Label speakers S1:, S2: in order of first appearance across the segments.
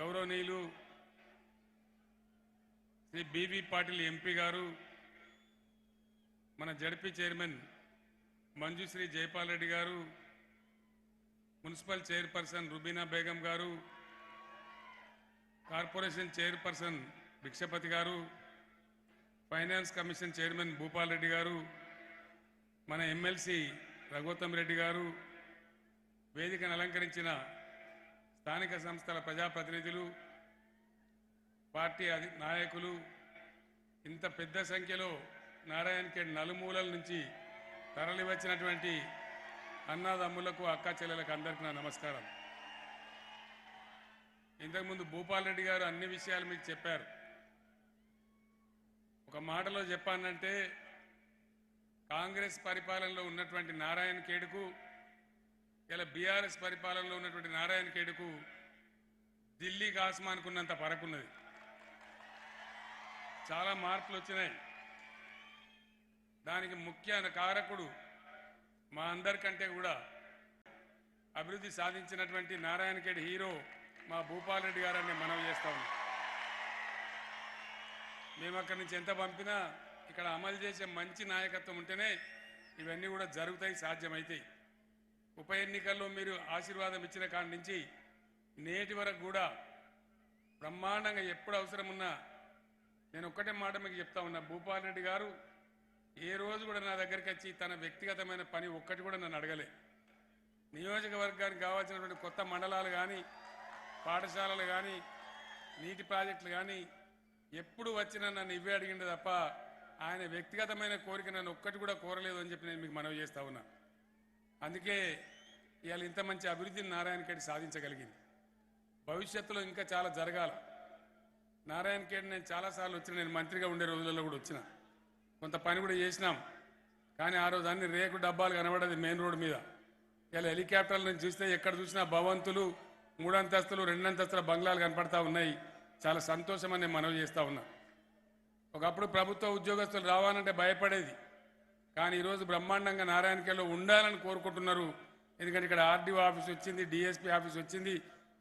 S1: గౌరవనీయులు Shri BV Patil MP గారు, మన జడ్పీ చైర్మన్ మంజుశ్రీ జైపాల్ రెడ్డి గారు, మున్సిపల్ చైర్పర్సన్ రుబీనా బేగం గారు, కార్పొరేషన్ చైర్పర్సన్ భిక్షపతి గారు, finance commission chairman Bhupal Reddy గారు, మన ఎమ్మెల్సీ రఘోత్తమ్ రెడ్డి గారు, వేదికను అలంకరించిన స్థానిక సంస్థల ప్రజాప్రతినిధులు, పార్టీ నాయకులు, ఇంత పెద్ద సంఖ్యలో నారాయణఖేడ్ నలుమూలల నుంచి తరలి వచ్చినటువంటి అన్నదమ్ములకు, అక్క చెల్లెలకు అందరికీ నా నమస్కారం. ఇంతకుముందు భూపాల్ రెడ్డి గారు అన్ని విషయాలు మీకు చెప్పారు. ఒక మాటలో చెప్పానంటే కాంగ్రెస్ పరిపాలనలో ఉన్నటువంటి నారాయణఖేడ్కు, ఇలా బీఆర్ఎస్ పరిపాలనలో ఉన్నటువంటి నారాయణఖేడ్కు ఢిల్లీకి ఆస్మానుకున్నంత పరకున్నది. చాలా మార్పులు వచ్చినాయి. దానికి ముఖ్య కారకుడు మా అందరికంటే కూడా అభివృద్ధి సాధించినటువంటి నారాయణఖేడ్ హీరో మా భూపాల్ రెడ్డి గారని మనవి చేస్తా ఉన్నాం. మేము అక్కడి నుంచి ఎంత పంపినా ఇక్కడ అమలు చేసే మంచి నాయకత్వం ఉంటేనే ఇవన్నీ కూడా జరుగుతాయి, సాధ్యమవుతాయి. ఉప ఎన్నికల్లో మీరు ఆశీర్వాదం ఇచ్చిన కాడి నుంచి నేటి వరకు కూడా బ్రహ్మాండంగా ఎప్పుడు అవసరం ఉన్నా నేను ఒక్కటే మాట మీకు చెప్తా ఉన్నా, భూపాల్ రెడ్డి గారు ఏ రోజు కూడా నా దగ్గరికి వచ్చి తన వ్యక్తిగతమైన పని ఒక్కటి కూడా నన్ను అడగలే. నియోజకవర్గానికి కావాల్సినటువంటి కొత్త మండలాలు కానీ, పాఠశాలలు కానీ, నీటి ప్రాజెక్టులు కానీ ఎప్పుడు వచ్చినా నన్ను ఇవే అడిగిండే తప్ప ఆయన వ్యక్తిగతమైన కోరిక నన్ను ఒక్కటి కూడా కోరలేదు అని చెప్పి నేను మీకు మనవి చేస్తా ఉన్నా. అందుకే ఇవాళ ఇంత మంచి అభివృద్ధిని నారాయణఖేడ్ సాధించగలిగింది. భవిష్యత్తులో ఇంకా చాలా జరగాల. నారాయణఖేడ్ నేను చాలాసార్లు వచ్చిన, నేను మంత్రిగా ఉండే రోజుల్లో కూడా వచ్చిన, కొంత పని కూడా చేసినాం. కానీ ఆ రోజు అన్ని రేకు డబ్బాలు కనబడేది మెయిన్ రోడ్డు మీద. ఇలా హెలికాప్టర్ల నుంచి చూస్తే ఎక్కడ చూసినా భవంతులు, 3 అంతస్తులు 2 అంతస్తుల బంగ్లాలు కనపడతా ఉన్నాయి. చాలా సంతోషమని నేను మనవి చేస్తా ఉన్నా. ఒకప్పుడు ప్రభుత్వ ఉద్యోగస్తులు రావాలంటే భయపడేది. కానీ ఈరోజు బ్రహ్మాండంగా నారాయణఖేడ్లో ఉండాలని కోరుకుంటున్నారు. ఎందుకంటే ఇక్కడ ఆర్డీఓ ఆఫీస్ వచ్చింది, డిఎస్పీ ఆఫీస్ వచ్చింది,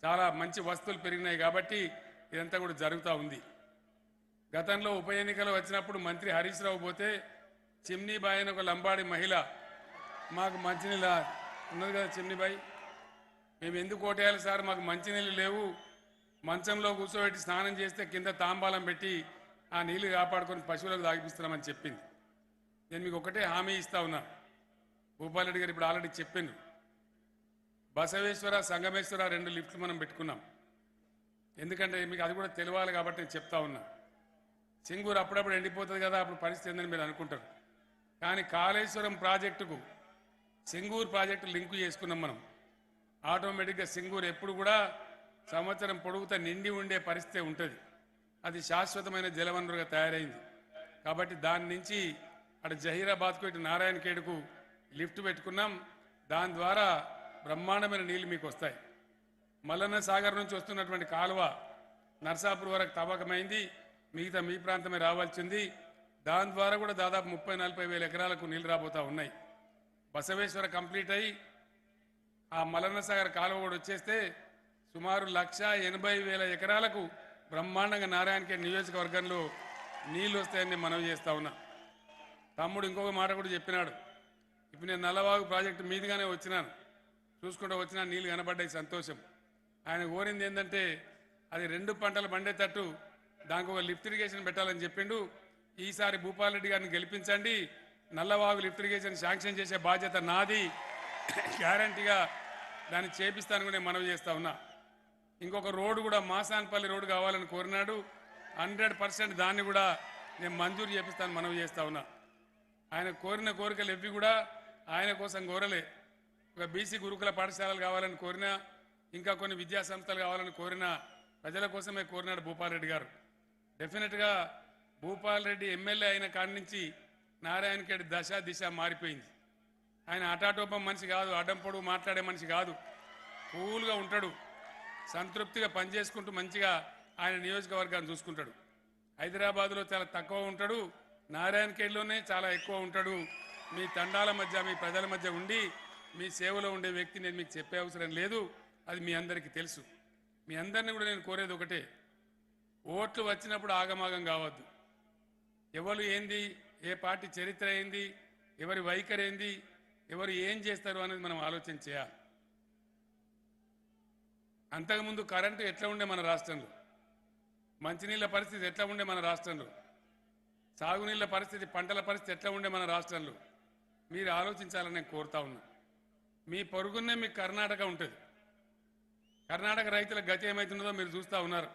S1: చాలా మంచి వస్తువులు పెరిగినాయి. కాబట్టి ఇదంతా కూడా జరుగుతూ ఉంది. గతంలో ఉప ఎన్నికలు వచ్చినప్పుడు మంత్రి హరీష్ రావు పోతే చిమ్నీబాయి అని ఒక లంబాడి మహిళ మాకు మంచినీళ్ళ ఉన్నది కదా, చిమ్నీబాయి మేము ఎందుకు ఓటేయాలి సార్, మాకు మంచినీళ్ళు లేవు, మంచంలో కూర్చోబెట్టి స్నానం చేస్తే కింద తాంబాలం పెట్టి ఆ నీళ్లు కాపాడుకొని పశువులకు తాగిపిస్తున్నామని చెప్పింది. నేను మీకు ఒకటే హామీ ఇస్తా ఉన్నా, భూపాల్ రెడ్డి గారు ఇప్పుడు ఆల్రెడీ చెప్పిండ్రు, బసవేశ్వర, సంగమేశ్వర 2 లిఫ్ట్లు మనం పెట్టుకున్నాం. ఎందుకంటే మీకు అది కూడా తెలియాలి కాబట్టి నేను చెప్తా ఉన్నా. సింగూరు అప్పుడప్పుడు ఎండిపోతుంది కదా, అప్పుడు పరిస్థితి ఏందని మీరు అనుకుంటారు. కానీ కాళేశ్వరం ప్రాజెక్టుకు సింగూరు ప్రాజెక్టు లింకు చేసుకున్నాం మనం. ఆటోమేటిక్గా సింగూరు ఎప్పుడు కూడా సంవత్సరం పొడుగుతా నిండి ఉండే పరిస్థితి ఉంటుంది. అది శాశ్వతమైన జలవనరుగా తయారైంది. కాబట్టి దాని నుంచి అటు జహీరాబాద్కు, ఇటు నారాయణఖేడ్కు లిఫ్ట్ పెట్టుకున్నాం. దాని ద్వారా బ్రహ్మాండమైన నీళ్లు మీకు వస్తాయి. మల్లన్న సాగర్ నుంచి వస్తున్నటువంటి కాలువ నర్సాపూర్ వరకు తవ్వకమైంది, మిగతా మీ ప్రాంతమే రావాల్సింది. దాని ద్వారా కూడా దాదాపు 30-40 వేల ఎకరాలకు నీళ్లు రాబోతా ఉన్నాయి. బసవేశ్వర కంప్లీట్ అయ్యి ఆ మల్లన్న సాగర్ కాలువ కూడా వచ్చేస్తే సుమారు 1,80,000 ఎకరాలకు బ్రహ్మాండంగా నారాయణఖేడ్ నియోజకవర్గంలో నీళ్లు వస్తాయని మనవి చేస్తా ఉన్నా. తమ్ముడు ఇంకొక మాట కూడా చెప్పినాడు. ఇప్పుడు నేను నల్లవాగు ప్రాజెక్టు మీదుగానే వచ్చినాను, చూసుకుంటూ వచ్చినా నీళ్లు కనబడ్డాయి, సంతోషం. ఆయన కోరింది ఏంటంటే అది 2 పంటలు పండేటట్టు దానికి ఒక లిఫ్ట్ ఇరిగేషన్ పెట్టాలని చెప్పిండు. ఈసారి భూపాల్ రెడ్డి గారిని గెలిపించండి, నల్లవాగు లిఫ్ట్ ఇరిగేషన్ శాంక్షన్ చేసే బాధ్యత నాది, గ్యారంటీగా దాన్ని చేపిస్తాను కూడా నేను మనవి చేస్తా ఉన్నా. ఇంకొక రోడ్డు కూడా మాసాన్పల్లి రోడ్డు కావాలని కోరినాడు, 100% దాన్ని కూడా నేను మంజూరు చేపిస్తాను మనవి చేస్తా ఉన్నా. ఆయన కోరిన కోరికలు ఎవ్వి కూడా ఆయన కోసం కోరలే. ఒక బీసీ గురుకుల పాఠశాలలు కావాలని కోరినా, ఇంకా కొన్ని విద్యా సంస్థలు కావాలని కోరినా ప్రజల కోసమే కోరినాడు భూపాల్ రెడ్డి గారు. డెఫినెట్గా భూపాల్ రెడ్డి ఎమ్మెల్యే అయిన కాడి నుంచి నారాయణఖేడ్ దశ దిశ మారిపోయింది. ఆయన అటాటోపం మనిషి కాదు, అడ్డం పొడుగు మాట్లాడే మనిషి కాదు, కూల్గా ఉంటాడు, సంతృప్తిగా పనిచేసుకుంటూ మంచిగా ఆయన నియోజకవర్గాన్ని చూసుకుంటాడు. హైదరాబాద్లో చాలా తక్కువ ఉంటాడు, నారాయణఖేడ్లోనే చాలా ఎక్కువ ఉంటాడు. మీ తండాల మధ్య, మీ ప్రజల మధ్య ఉండి మీ సేవలో ఉండే వ్యక్తి నేను మీకు చెప్పే అవసరం లేదు, అది మీ అందరికీ తెలుసు. మీ అందరినీ కూడా నేను కోరేది ఒకటే, ఓట్లు వచ్చినప్పుడు ఆగమాగం కావద్దు. ఎవరు ఏంది, ఏ పార్టీ చరిత్ర ఏంది, ఎవరి వైఖరి ఏంది, ఎవరు ఏం చేస్తారు అనేది మనం ఆలోచన చేయాలి. అంతకుముందు కరెంటు ఎట్లా ఉండే మన రాష్ట్రంలో, మంచినీళ్ళ పరిస్థితి ఎట్లా ఉండే మన రాష్ట్రంలో, సాగునీళ్ళ పరిస్థితి, పంటల పరిస్థితి ఎట్లా ఉండే మన రాష్ట్రంలో మీరు ఆలోచించాలని నేను కోరుతా ఉన్నా. మీ పొరుగునే మీకు కర్ణాటక ఉంటుంది. కర్ణాటక రైతుల గతి ఏమవుతుందో మీరు చూస్తూ ఉన్నారు.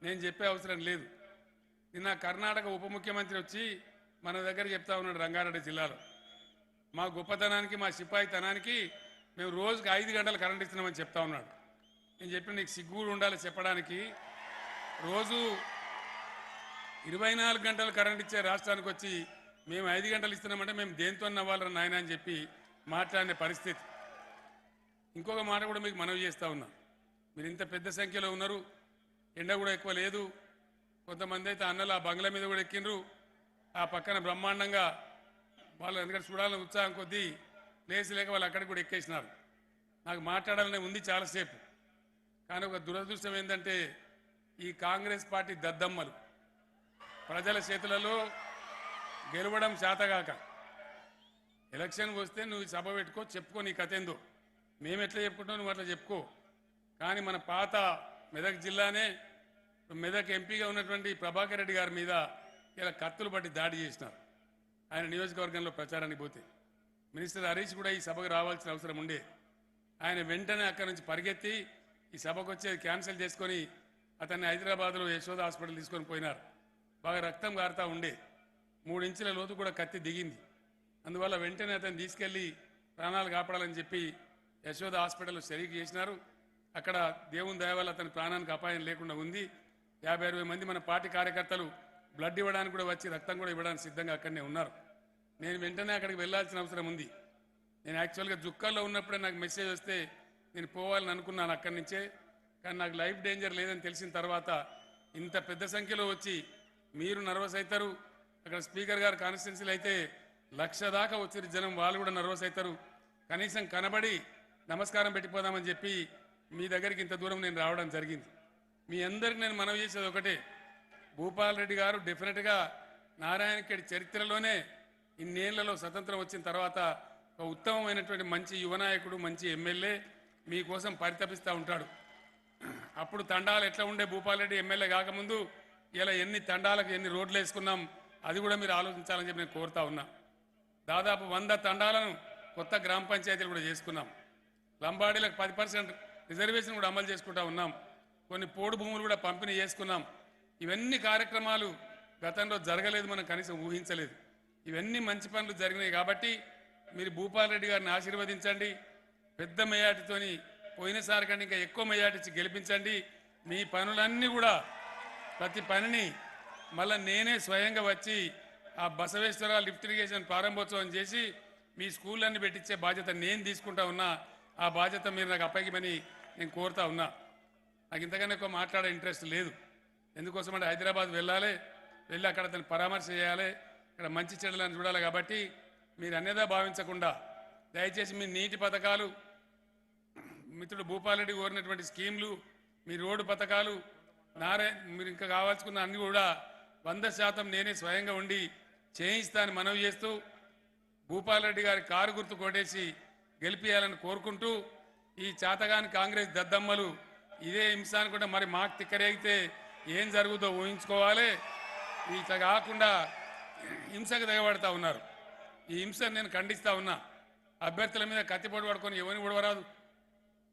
S1: నేను చెప్పే అవసరం లేదు. నిన్న కర్ణాటక ఉప ముఖ్యమంత్రి వచ్చి మన దగ్గర చెప్తా ఉన్నాడు, రంగారెడ్డి జిల్లాలో మా గొప్పతనానికి, మా సిపాయితనానికి మేము రోజుకి 5 గంటలు కరెంట్ ఇస్తున్నామని చెప్తా ఉన్నాడు. నేను చెప్పిన నీకు సిగ్గు ఉండాలి చెప్పడానికి. రోజు 24 గంటలు కరెంట్ ఇచ్చే రాష్ట్రానికి వచ్చి మేము 5 గంటలు ఇస్తున్నామంటే మేము దేంతో నవ్వాలరా నాయన అని చెప్పి మాట్లాడిన పరిస్థితి. ఇంకొక మాట కూడా మీకు మనవి చేస్తూ ఉన్నా. మీరు ఇంత పెద్ద సంఖ్యలో ఉన్నారు, ఎండ కూడా ఎక్కువ లేదు. కొంతమంది అయితే అన్నలు ఆ బంగ్లా మీద కూడా ఎక్కిండ్రు. ఆ పక్కన బ్రహ్మాండంగా వాళ్ళు ఎందుకంటే చూడాలని ఉత్సాహం కొద్దీ ప్లేస్ లేక వాళ్ళు అక్కడికి కూడా ఎక్కేసినారు. నాకు మాట్లాడాలనే ఉంది చాలాసేపు. కానీ ఒక దురదృష్టం ఏంటంటే ఈ కాంగ్రెస్ పార్టీ దద్దమ్మలు ప్రజల చేతులలో గెలవడం చేతగాక ఎలక్షన్కి వస్తే నువ్వు సభ పెట్టుకో, చెప్పుకో నీ కథ ఏందో, మేము ఎట్లా చెప్పుకుంటావు నువ్వు అట్లా చెప్పుకో. కానీ మన పాత మెదక్ జిల్లానే మెదక్ ఎంపీగా ఉన్నటువంటి ప్రభాకర్ రెడ్డి గారి మీద ఇలా కత్తులు పట్టి దాడి చేసినారు. ఆయన నియోజకవర్గంలో ప్రచారానికి పోతే మినిస్టర్ హరీష్ కూడా ఈ సభకు రావాల్సిన అవసరం ఉండే. ఆయన వెంటనే అక్కడి నుంచి పరిగెత్తి ఈ సభకు వచ్చేది క్యాన్సిల్ చేసుకొని అతన్ని హైదరాబాద్లో యశోద హాస్పిటల్ తీసుకొని పోయినారు. బాగా రక్తం కారుతా ఉండే, 3 ఇంచుల లోతు కూడా కత్తి దిగింది. అందువల్ల వెంటనే అతన్ని తీసుకెళ్లి ప్రాణాలు కాపాడాలని చెప్పి యశోద హాస్పిటల్లో షరీక్ చేసినారు. అక్కడ దేవుని దయ వల్ల అతని ప్రాణానికి అపాయం లేకుండా ఉంది. 50-60 మంది మన పార్టీ కార్యకర్తలు బ్లడ్ ఇవ్వడానికి కూడా వచ్చి రక్తం కూడా ఇవ్వడానికి సిద్ధంగా అక్కడనే ఉన్నారు. నేను వెంటనే అక్కడికి వెళ్లాల్సిన అవసరం ఉంది. నేను యాక్చువల్గా జుక్కల్లో ఉన్నప్పుడే నాకు మెసేజ్ వస్తే నేను పోవాలని అనుకున్నాను అక్కడి నుంచే. కానీ నాకు లైఫ్ డేంజర్ లేదని తెలిసిన తర్వాత ఇంత పెద్ద సంఖ్యలో వచ్చి మీరు నర్వస్ అవుతారు. అక్కడ స్పీకర్ గారు కాన్స్టిట్యున్సీలు అయితే 1,00,000 దాకా వచ్చి జనం, వాళ్ళు కూడా నర్వస్ అవుతారు. కనీసం కనబడి నమస్కారం పెట్టిపోదామని చెప్పి మీ దగ్గరికి ఇంత దూరం నేను రావడం జరిగింది. మీ అందరికి నేను మనవి చేసేది ఒకటే, భూపాల్ రెడ్డి గారు డెఫినెట్గా నారాయణఖేడ్ చరిత్రలోనే ఇన్నేళ్లలో స్వతంత్రం వచ్చిన తర్వాత ఒక ఉత్తమమైనటువంటి మంచి యువనాయకుడు, మంచి ఎమ్మెల్యే మీకోసం పరితపిస్తూ ఉంటాడు. అప్పుడు తండాలు ఎట్లా ఉండే భూపాల్ రెడ్డి ఎమ్మెల్యే కాకముందు, ఇలా ఎన్ని తండాలకు ఎన్ని రోడ్లు వేసుకున్నాం అది కూడా మీరు ఆలోచించాలని చెప్పి నేను కోరుతా ఉన్నా. దాదాపు 100 తండాలను కొత్త గ్రామ పంచాయతీలు కూడా చేసుకున్నాం. లంబాడీలకు 10% రిజర్వేషన్ కూడా అమలు చేసుకుంటా ఉన్నాం. కొన్ని పోడు భూములు కూడా పంపిణీ చేసుకున్నాం. ఇవన్నీ కార్యక్రమాలు గతంలో జరగలేదు, మనం కనీసం ఊహించలేదు. ఇవన్నీ మంచి పనులు జరిగినాయి కాబట్టి మీరు భూపాల్ రెడ్డి గారిని ఆశీర్వదించండి. పెద్ద మెజార్టీతోని పోయినసారి కంటే ఇంకా ఎక్కువ మెజార్టీ ఇచ్చి గెలిపించండి. మీ పనులన్నీ కూడా ప్రతి పనిని మళ్ళీ నేనే స్వయంగా వచ్చి ఆ బసవేశ్వర లిఫ్ట్ ఇరిగేషన్ ప్రారంభోత్సవం చేసి మీ స్కూళ్ళన్నీ పెట్టించే బాధ్యత నేను తీసుకుంటా ఉన్నా. ఆ బాధ్యత మీరు నాకు అప్పగిమని నేను కోరుతా ఉన్నా. నాకు ఇంతకన్నా ఎక్కువ మాట్లాడే ఇంట్రెస్ట్ లేదు. ఎందుకోసం అంటే హైదరాబాద్ వెళ్ళాలి, వెళ్ళి అక్కడ దాన్ని పరామర్శ చేయాలి, ఇక్కడ మంచి చెడులను చూడాలి. కాబట్టి మీరు అన్యదా భావించకుండా దయచేసి మీ నీటి పథకాలు, మిత్రుడు భూపాల్ రెడ్డి కోరినటువంటి స్కీమ్లు, మీ రోడ్డు పథకాలు, మీరు ఇంకా కావాల్సుకున్న అన్ని కూడా 100% నేనే స్వయంగా ఉండి చేయిస్తానని మనవి చేస్తూ భూపాల్ రెడ్డి గారి కారు గుర్తు కొట్టేసి గెలిపియాలని కోరుకుంటూ, ఈ చాతగాని కాంగ్రెస్ దద్దమ్మలు ఇదే హింస అనుకుంటే మరి మాకు తిక్కరేగితే ఏం జరుగుతుందో ఊహించుకోవాలి. ఇట్లా కాకుండా హింసకు దిగబడతా ఉన్నారు. ఈ హింసను నేను ఖండిస్తూ ఉన్నా. అభ్యర్థుల మీద కత్తిపోటు పడుకొని ఎవరిని ఉడవరాదు.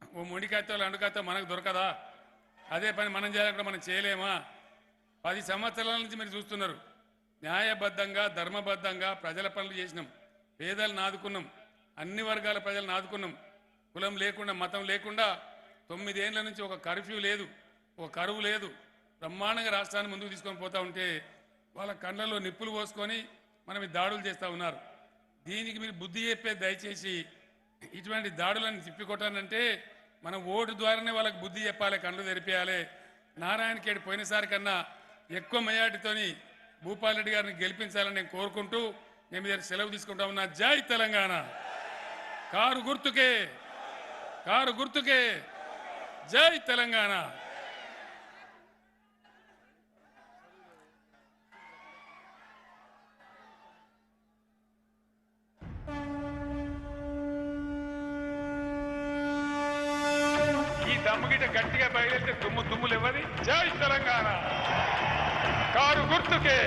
S1: ఓ మొండి కత్తో అండు కత్తో మనకు దొరకదా? అదే పని మనం చేయాలంటే మనం చేయలేమా? 10 సంవత్సరాల నుంచి మీరు చూస్తున్నారు. న్యాయబద్ధంగా, ధర్మబద్ధంగా ప్రజల పనులు చేసినాం, పేదలను ఆదుకున్నాం, అన్ని వర్గాల ప్రజలను ఆదుకున్నాం. కులం లేకుండా, మతం లేకుండా 9 ఏళ్ల నుంచి ఒక కర్ఫ్యూ లేదు, ఒక కరువు లేదు. బ్రహ్మాండంగా రాష్ట్రాన్ని ముందుకు తీసుకొని పోతా ఉంటే వాళ్ళ కళ్ళల్లో నిప్పులు పోసుకొని మనం ఈ దాడులు చేస్తూ ఉన్నారు. దీనికి మీరు బుద్ధి చెప్పేది దయచేసి ఇటువంటి దాడులను తిప్పికొట్టానంటే మనం ఓటు ద్వారానే వాళ్ళకి బుద్ధి చెప్పాలి, కళ్ళు తెరిపేయాలి. నారాయణఖేడ్ పోయినసారి కన్నా ఎక్కువ మెజార్టీతోని భూపాల్ రెడ్డి గారిని గెలిపించాలని నేను కోరుకుంటూ నేను మీద సెలవు తీసుకుంటా ఉన్నా. జై తెలంగాణ. కారు గుర్తుకే, కారు గుర్తుకే. జై తెలంగాణ.
S2: దమ్ముగిట గట్టిగా బయలుదేరితే దుమ్ములు ఇవ్వని. జై తెలంగాణ. కారు గుర్తుకే